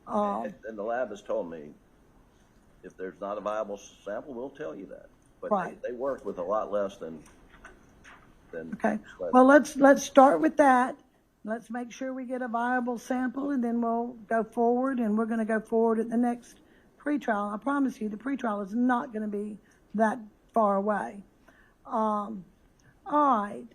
And the lab has told me if there's not a viable sample, we'll tell you that. But right. They work with a lot less than okay. Well, let's start with that. Let's make sure we get a viable sample, and then we'll go forward, and we're going to go forward at the next pretrial. I promise you, the pretrial is not going to be that far away. All right.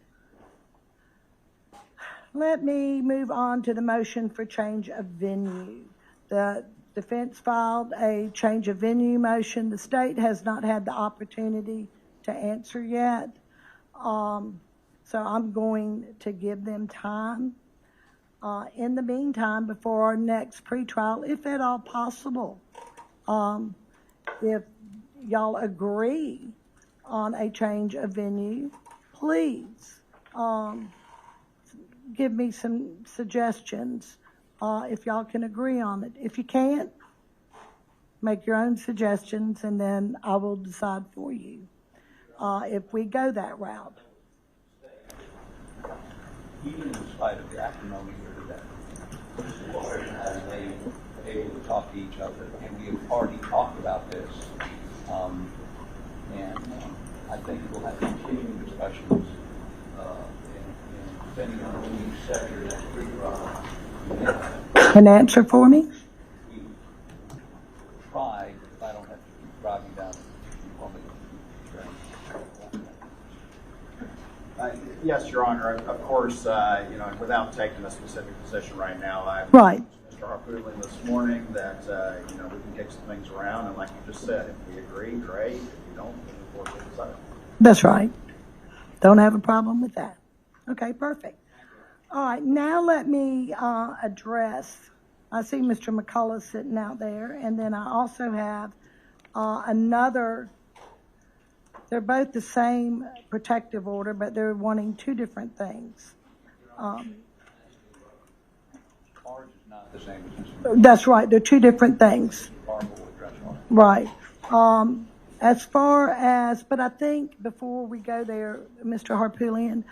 Let me move on to the motion for change of venue. The defense filed a change of venue motion. The state has not had the opportunity to answer yet. So I'm going to give them time. In the meantime, before our next pretrial, if at all possible, if y'all agree on a change of venue, please give me some suggestions if y'all can agree on it. If you can't, make your own suggestions, and then I will decide for you if we go that route. Even in spite of the acrimony here today, the lawyers have been able to talk to each other, and we have already talked about this. I think we'll have continuing discussions, and depending on when you set your next pretrial. An answer for me? We try, if I don't have to keep driving down. Yes, Your Honor. Of course, without taking a specific position right now, I've Right. Mr. Harpootlian this morning that, we can kick some things around. And like you just said, if we agree, great. If we don't, then we'll force it aside. That's right. Don't have a problem with that. Okay, perfect. All right, now let me address, I see Mr. McCullough sitting out there, and then I also have another. They're both the same protective order, but they're wanting two different things. Ours is not the same as That's right. They're two different things. Right. As far as, but I think before we go there, Mr. Harpootlian,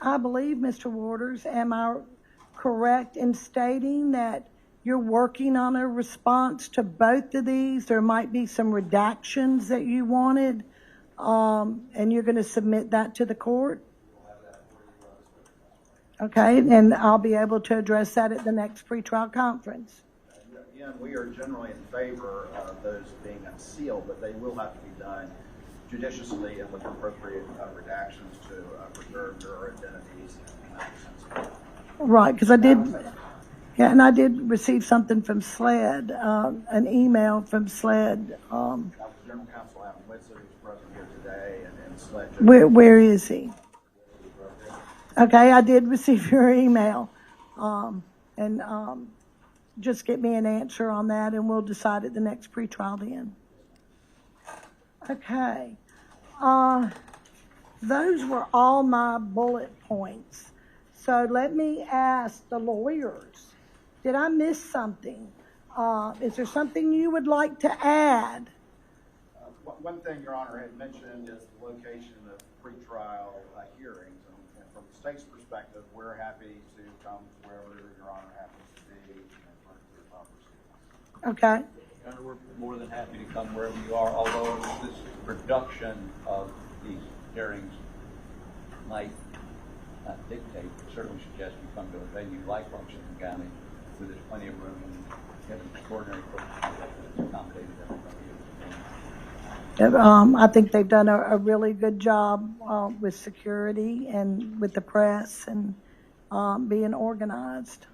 I believe, Mr. Waters, am I correct in stating that you're working on a response to both of these? There might be some redactions that you wanted, and you're going to submit that to the court? Okay, and I'll be able to address that at the next pretrial conference. Again, we are generally in favor of those being unsealed, but they will have to be done judiciously and with appropriate redactions to preserve their identities and that sense. Right, because I did, yeah, and I did receive something from SLED, an email from SLED. That was General Counsel Adam Whitson, who's present here today, and SLED. Where is he? Okay, I did receive your email, and just get me an answer on that, and we'll decide at the next pretrial then. Okay, those were all my bullet points. So let me ask the lawyers, did I miss something? Is there something you would like to add? One thing Your Honor had mentioned is the location of pretrial hearings. And from the state's perspective, we're happy to come to wherever Your Honor happens to be. Okay. Your Honor, we're more than happy to come wherever you are, although this production of these hearings might not dictate, but certainly suggest we come to a venue like Washington County, where there's plenty of room and have an extraordinary program that's accommodated everybody. I think they've done a really good job with security and with the press and being organized.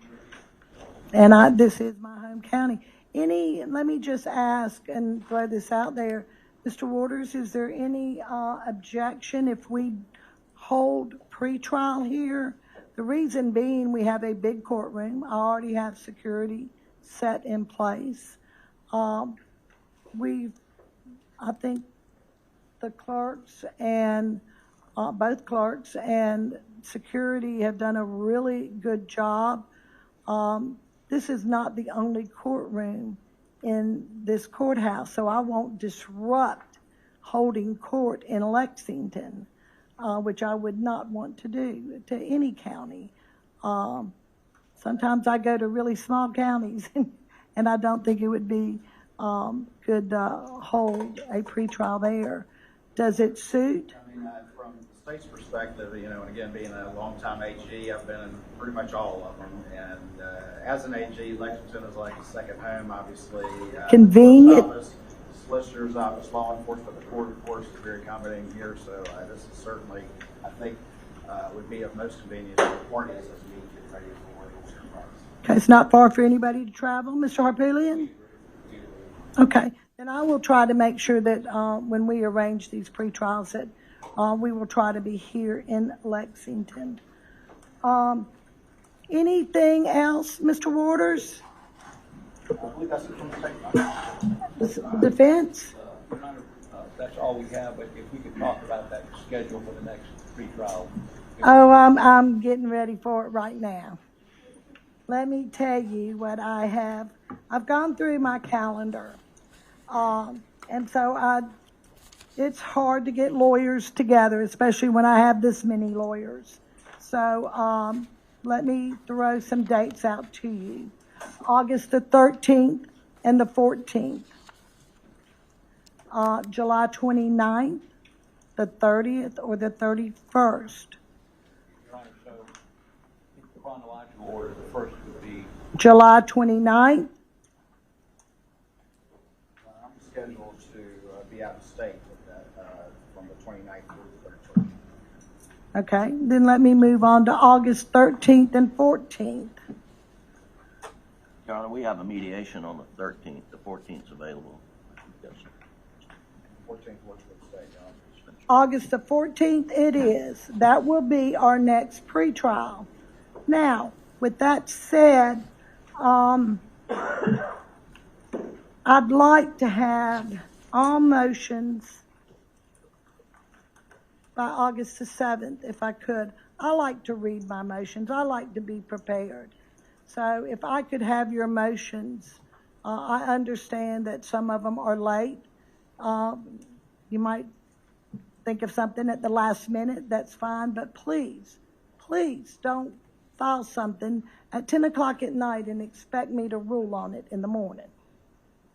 And this is my home county. Let me just ask and throw this out there. Mr. Waters, is there any objection if we hold pretrial here? The reason being, we have a big courtroom. I already have security set in place. I think the clerks and both clerks and security have done a really good job. This is not the only courtroom in this courthouse, so I won't disrupt holding court in Lexington, which I would not want to do to any county. Sometimes I go to really small counties, and I don't think it would be good to hold a pretrial there. Does it suit? I mean, from the state's perspective, and again, being a longtime AG, I've been in pretty much all of them. And as an AG, Lexington is like a second home, obviously. Convenient. Office, solicitor's office, law enforcement, the court, of course, is very accommodating here. So this is certainly, I think, would be of most convenience for parties as we get ready for work. Okay, it's not far for anybody to travel, Mr. Harpootlian? Okay, then I will try to make sure that when we arrange these pretrials that we will try to be here in Lexington. Anything else, Mr. Waters? I believe that's it from the state. Defense? Your Honor, that's all we have, but if we could talk about that schedule for the next pretrial. Oh, I'm getting ready for it right now. Let me tell you what I have. I've gone through my calendar. And so it's hard to get lawyers together, especially when I have this many lawyers. So let me throw some dates out to you. August the 13th and the 14th. July 29th, the 30th, or the 31st. Your Honor, so in chronological order, the first would be July 29th. I'm scheduled to be out of state from the 29th through the 31st. Okay, then let me move on to August 13th and 14th. Your Honor, we have a mediation on the 13th. The 14th is available. Yes, sir. 14th works for the state, Your Honor. August the 14th it is. That will be our next pretrial. Now, with that said, I'd like to have all motions by August the 7th, if I could. I like to read my motions. I like to be prepared. So if I could have your motions, I understand that some of them are late. You might think of something at the last minute, that's fine, but please don't file something at 10 o'clock at night and expect me to rule on it in the morning,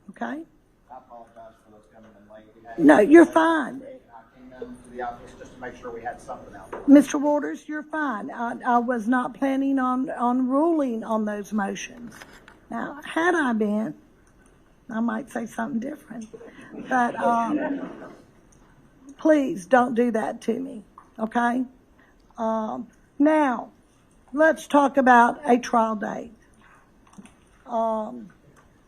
okay? I apologize for those coming in late. No, you're fine. I came into the office just to make sure we had something out there. Mr. Waters, you're fine. I was not planning on ruling on those motions. Now, had I been, I might say something different, but please don't do that to me, okay? Now, let's talk about a trial date.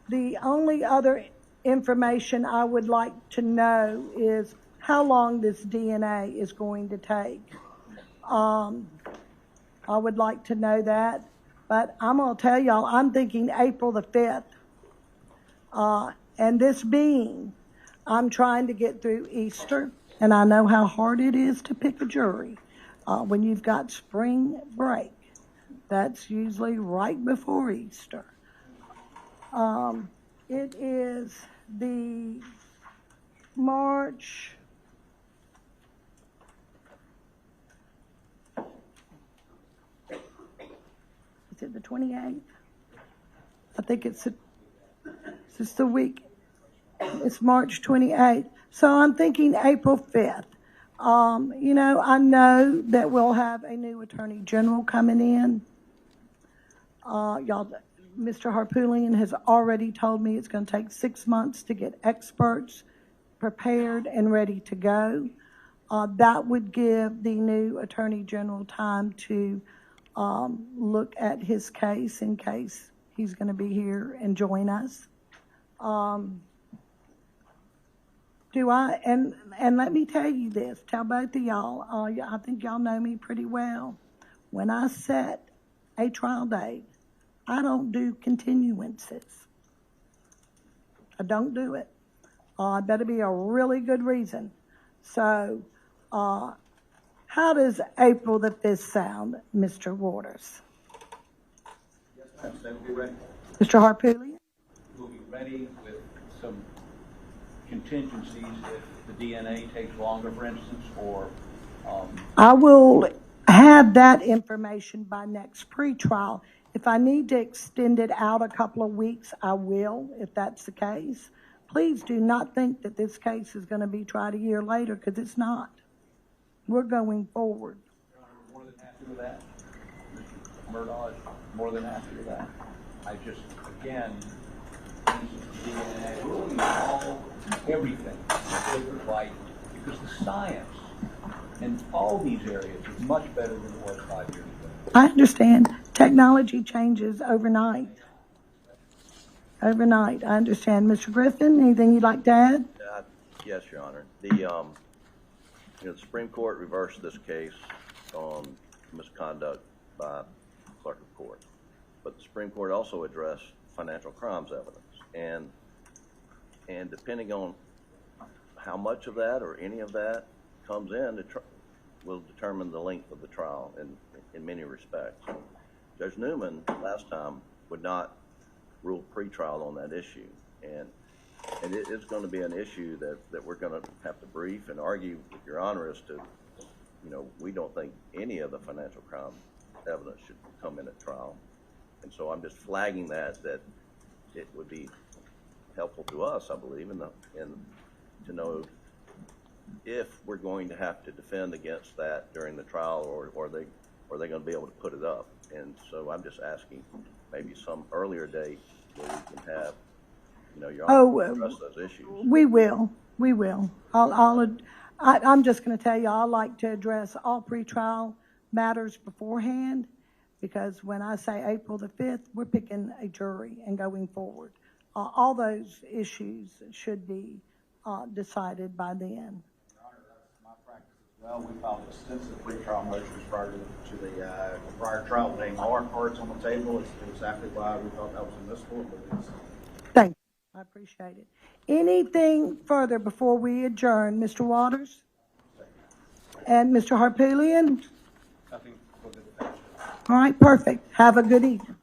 The only other information I would like to know is how long this DNA is going to take. I would like to know that, but I'm going to tell y'all, I'm thinking April the 5th. And this being, I'm trying to get through Easter, and I know how hard it is to pick a jury when you've got spring break. That's usually right before Easter. It is the March. Is it the 28th? I think it's just the week. It's March 28th. So I'm thinking April 5th. You know, I know that we'll have a new Attorney General coming in. Y'all, Mr. Harpootlian has already told me it's going to take 6 months to get experts prepared and ready to go. That would give the new Attorney General time to look at his case in case he's going to be here and join us. And let me tell you this, tell both of y'all, I think y'all know me pretty well. When I set a trial date, I don't do continuances. I don't do it. It better be a really good reason. So, how does April the 5th sound, Mr. Waters? Yes, ma'am, so we'll be ready. Mr. Harpootlian? We'll be ready with some contingencies if the DNA takes longer, for instance, or I will have that information by next pretrial. If I need to extend it out a couple of weeks, I will, if that's the case. Please do not think that this case is going to be tried a year later, because it's not. We're going forward. Your Honor, we're more than happy with that. Mr. Murdaugh is more than happy with that. I just, again, DNA, really all, everything, different light, because the science in all these areas is much better than it was 5 years ago. I understand. Technology changes overnight. Overnight, I understand. Mr. Griffin, anything you'd like to add? Yes, Your Honor. The Supreme Court reversed this case on misconduct by clerk of court, but the Supreme Court also addressed financial crimes evidence, and depending on how much of that or any of that comes in, will determine the length of the trial in many respects. Judge Newman last time would not rule pretrial on that issue, and it's going to be an issue that we're going to have to brief and argue with Your Honor as to, we don't think any of the financial crime evidence should come in at trial. And so I'm just flagging that it would be helpful to us, I believe, and to know if we're going to have to defend against that during the trial, or are they going to be able to put it up. And so I'm just asking maybe some earlier date where we can have, Your Honor, address those issues. We will. I'm just going to tell you, I like to address all pretrial matters beforehand, because when I say April the 5th, we're picking a jury and going forward. All those issues should be decided by then. Your Honor, that's my practice as well. We filed extensive pretrial motions prior to the prior trial, laying all our cards on the table. It's exactly why we thought that was admissible. Thank you. I appreciate it. Anything further before we adjourn? Mr. Waters? And Mr. Harpootlian? Nothing for the defense. All right, perfect. Have a good evening.